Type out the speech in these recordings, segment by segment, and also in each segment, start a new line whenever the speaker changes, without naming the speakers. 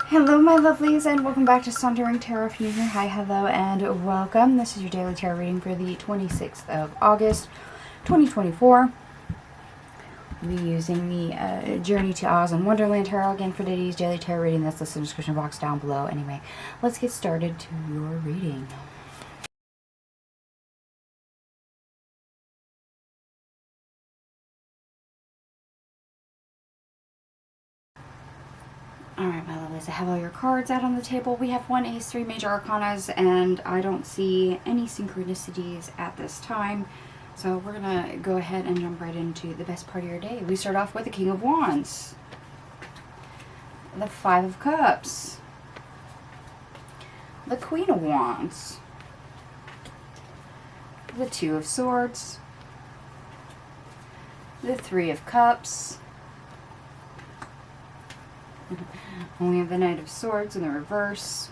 Hello my lovelies and welcome back to Sauntering Tarot Fusion. Hi, hello, and welcome. This is your daily tarot reading for the 26th of August, 2024. We'll be using the Journey to Oz and Wonderland Tarot again for today's daily tarot reading. That's listed in the description box down below. Anyway, let's get started to your reading. Alright, my lovelies, I have all your cards out on the table. We have one ace, 3 major arcanas, and I don't see any synchronicities at this time. So we're going to go ahead and jump right into the best part of your day. We start off with the King of Wands, the Five of Cups, the Queen of Wands, the Two of Swords, the Three of Cups. And we have the Knight of Swords in the reverse.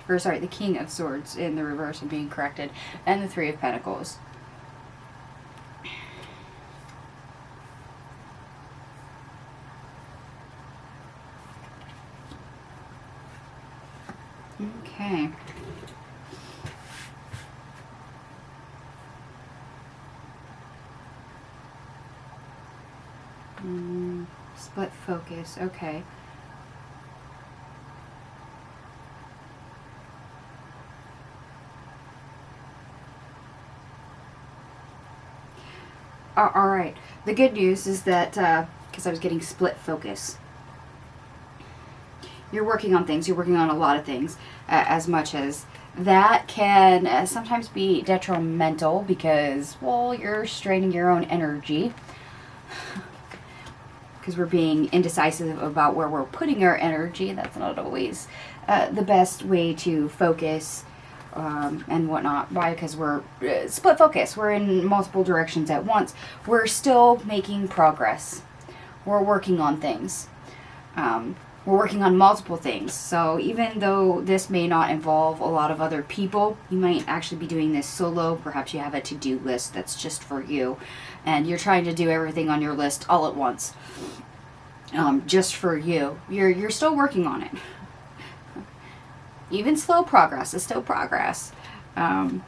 Or sorry, the King of Swords in the reverse, I'm being corrected. And the Three of Pentacles. Okay. Split focus, okay. Alright, the good news is that, because I was getting split focus, you're working on things, you're working on a lot of things, as much as that can sometimes be detrimental because, well, you're straining your own energy. Because we're being indecisive about where we're putting our energy. That's not always the best way to focus and whatnot. Why? Because we're split focus. We're in multiple directions at once. We're still making progress. We're working on things. We're working on multiple things. So even though this may not involve a lot of other people, you might actually be doing this solo. Perhaps you have a to-do list that's just for you. And you're trying to do everything on your list all at once. Just for you. You're still working on it. Even slow progress is still progress. I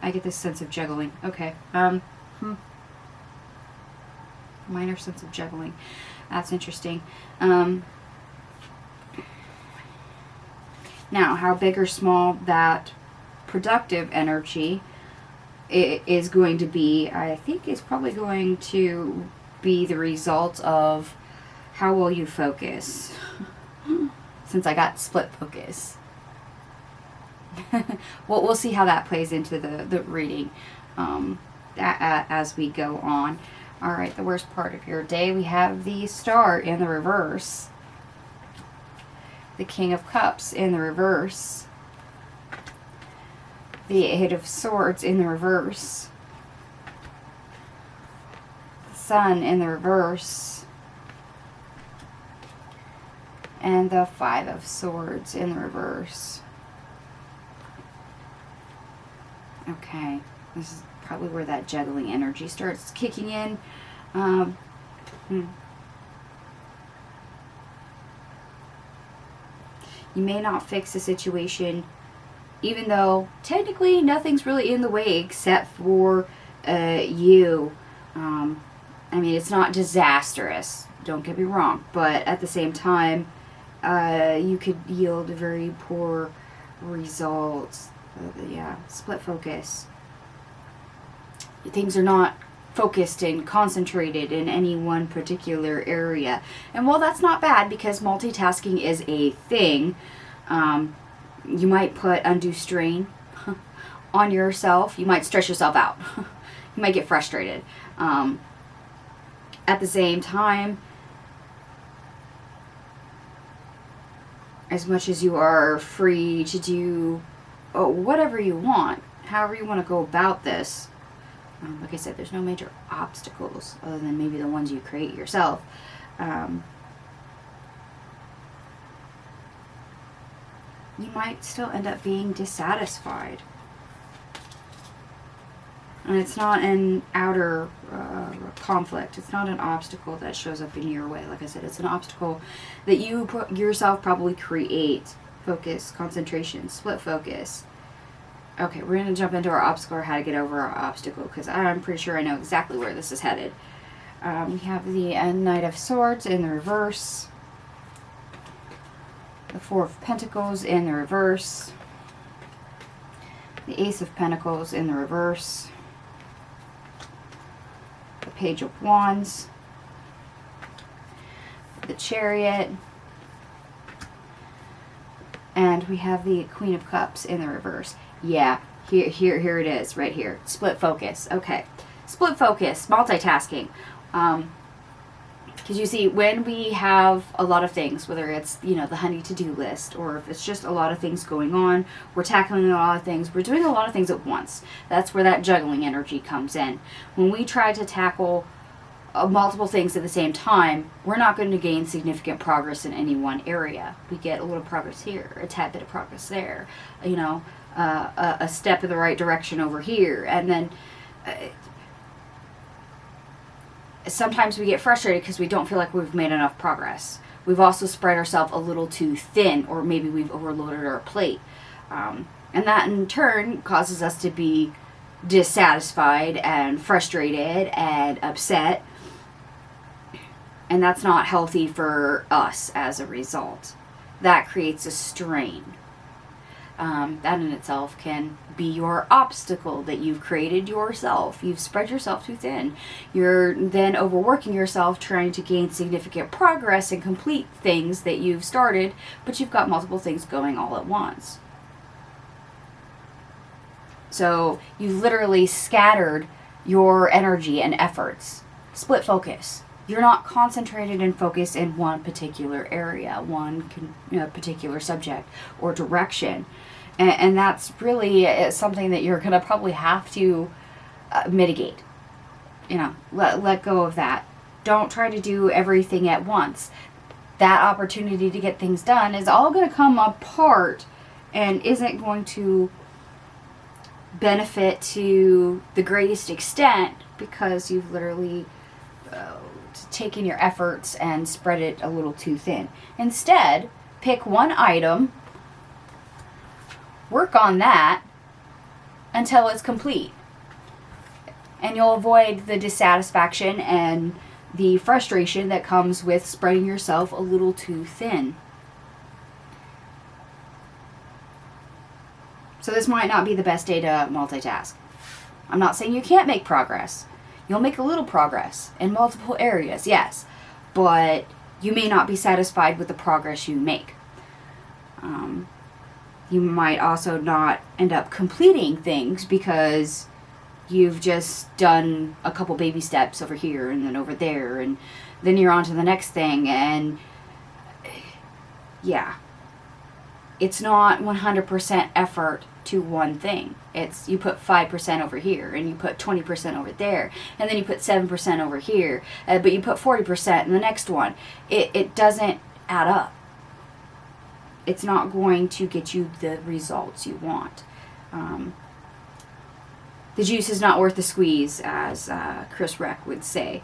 get this sense of juggling. Okay. Minor sense of juggling. That's interesting. Now, how big or small that productive energy is going to be, I think is probably going to be the result of how well you focus. Since I got split focus. Well, we'll see how that plays into the reading as we go on. Alright, the worst part of your day, we have the Star in the reverse. The King of Cups in the reverse. The Eight of Swords in the reverse. The Sun in the reverse. And the Five of Swords in the reverse. Okay, this is probably where that juggling energy starts kicking in. You may not fix the situation, even though technically nothing's really in the way except for you. I mean, it's not disastrous, don't get me wrong, but at the same time, you could yield very poor results. Yeah, split focus. Things are not focused and concentrated in any one particular area. And while that's not bad, because multitasking is a thing, you might put undue strain on yourself. You might stress yourself out. You might get frustrated. At the same time, as much as you are free to do whatever you want, however you want to go about this, like I said, there's no major obstacles other than maybe the ones you create yourself. You might still end up being dissatisfied. And it's not an outer conflict. It's not an obstacle that shows up in your way. Like I said, it's an obstacle that you yourself probably create. Focus, concentration, split focus. Okay, we're going to jump into our obstacle, or how to get over our obstacle, because I'm pretty sure I know exactly where this is headed. We have the Knight of Swords in the reverse. The Four of Pentacles in the reverse. The Ace of Pentacles in the reverse. The Page of Wands. The Chariot. And we have the Queen of Cups in the reverse. Yeah, here it is, right here. Split focus. Okay. Split focus, multitasking. Because you see, when we have a lot of things, whether it's, you know, the honey to-do list, or if it's just a lot of things going on, we're tackling a lot of things, we're doing a lot of things at once. That's where that juggling energy comes in. When we try to tackle multiple things at the same time, we're not going to gain significant progress in any one area. We get a little progress here, a tad bit of progress there, you know, a step in the right direction over here, and then sometimes we get frustrated because we don't feel like we've made enough progress. We've also spread ourselves a little too thin, or maybe we've overloaded our plate. And that in turn causes us to be dissatisfied and frustrated and upset. And that's not healthy for us as a result. That creates a strain. That in itself can be your obstacle that you've created yourself. You've spread yourself too thin. You're then overworking yourself trying to gain significant progress and complete things that you've started, but you've got multiple things going all at once. So you've literally scattered your energy and efforts. Split focus. You're not concentrated and focused in one particular area, one particular subject or direction. And that's really something that you're going to probably have to mitigate. You know, let go of that. Don't try to do everything at once. That opportunity to get things done is all going to come apart and isn't going to benefit to the greatest extent because you've literally taken your efforts and spread it a little too thin. Instead, pick one item, work on that until it's complete. And you'll avoid the dissatisfaction and the frustration that comes with spreading yourself a little too thin. So this might not be the best day to multitask. I'm not saying you can't make progress. You'll make a little progress in multiple areas, yes, but you may not be satisfied with the progress you make. You might also not end up completing things because you've just done a couple baby steps over here and then over there, and then you're on to the next thing, and yeah, it's not 100% effort to one thing. It's you put 5% over here, and you put 20% over there, and then you put 7% over here, but you put 40% in the next one. It doesn't add up. It's not going to get you the results you want. The juice is not worth the squeeze, as Chris Reck would say.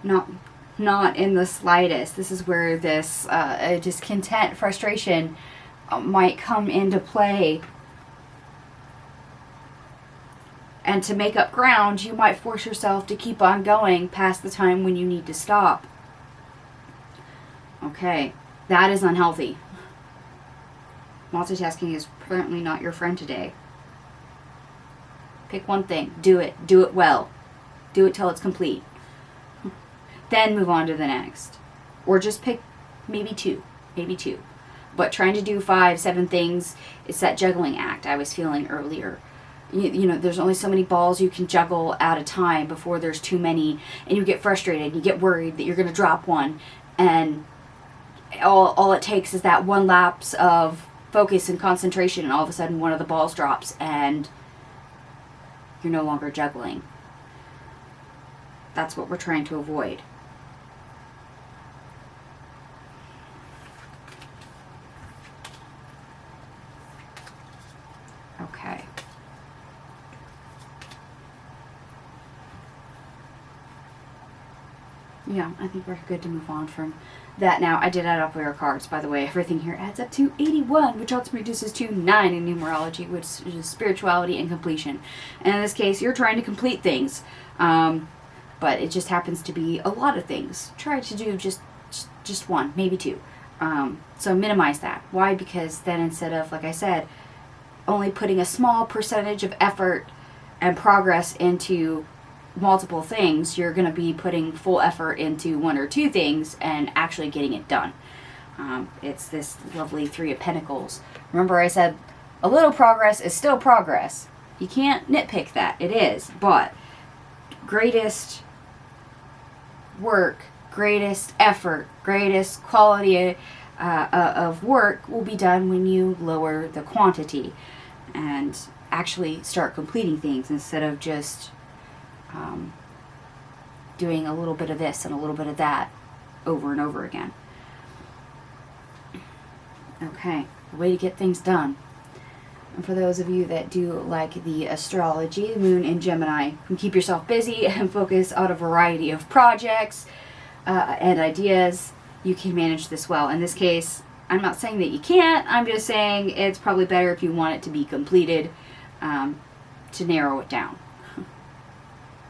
Not in the slightest. This is where this discontent, frustration might come into play. And to make up ground, you might force yourself to keep on going past the time when you need to stop. Okay, that is unhealthy. Multitasking is apparently not your friend today. Pick one thing. Do it. Do it well. Do it till it's complete. Then move on to the next. Or just pick maybe two. But trying to do 5, 7 things, it's that juggling act I was feeling earlier. You know, there's only so many balls you can juggle at a time before there's too many, and you get frustrated, you get worried that you're going to drop one, and all it takes is that one lapse of focus and concentration, and all of a sudden one of the balls drops, and you're no longer juggling. That's what we're trying to avoid. Okay. yeah, I think we're good to move on from that now. I did add up your cards, by the way. Everything here adds up to 81, which ultimately reduces to 9 in numerology, which is spirituality and completion. And in this case, you're trying to complete things, but it just happens to be a lot of things. Try to do just one, maybe two. So minimize that. Why? Because then instead of, like I said, only putting a small percentage of effort and progress into multiple things, you're going to be putting full effort into one or two things and actually getting it done. It's this lovely Three of Pentacles. Remember I said a little progress is still progress. You can't nitpick that. It is. But greatest work, greatest effort, greatest quality of work will be done when you lower the quantity and actually start completing things instead of just doing a little bit of this and a little bit of that over and over again. Okay, the way to get things done. And for those of you that do like the astrology, the moon in Gemini, you can keep yourself busy and focus on a variety of projects and ideas. You can manage this well. In this case, I'm not saying that you can't. I'm just saying it's probably better if you want it to be completed to narrow it down.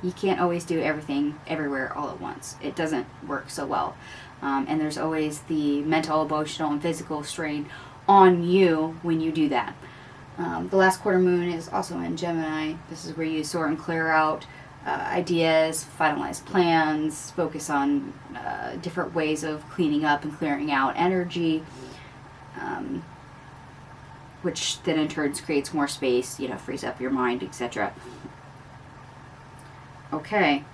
You can't always do everything everywhere all at once. It doesn't work so well. And there's always the mental, emotional, and physical strain on you when you do that. The last quarter moon is also in Gemini. This is where you sort and clear out ideas, finalize plans, focus on different ways of cleaning up and clearing out energy, which then in turn creates more space, frees up your mind, etc. Okay.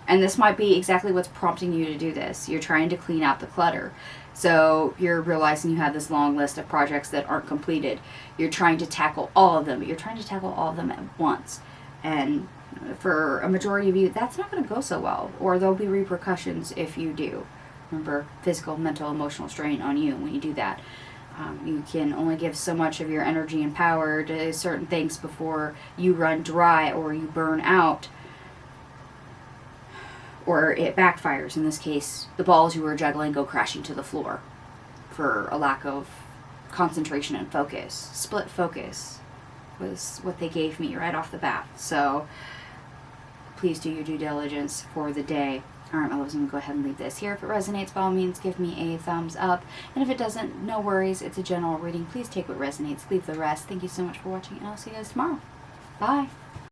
And this might be exactly what's prompting you to do this. You're trying to clean out the clutter. So you're realizing you have this long list of projects that aren't completed. You're trying to tackle all of them, but you're trying to tackle all of them at once. And for a majority of you, that's not going to go so well, or there'll be repercussions if you do. Remember, physical, mental, emotional strain on you when you do that. You can only give so much of your energy and power to certain things before you run dry or you burn out, or it backfires. In this case, the balls you were juggling go crashing to the floor for a lack of concentration and focus. Split focus was what they gave me right off the bat. So please do your due diligence for the day. Alright, my loves, I'm going to go ahead and leave this here. If it resonates, by all means, give me a thumbs up. And if it doesn't, no worries. It's a general reading. Please take what resonates, leave the rest. Thank you so much for watching, and I'll see you guys tomorrow. Bye.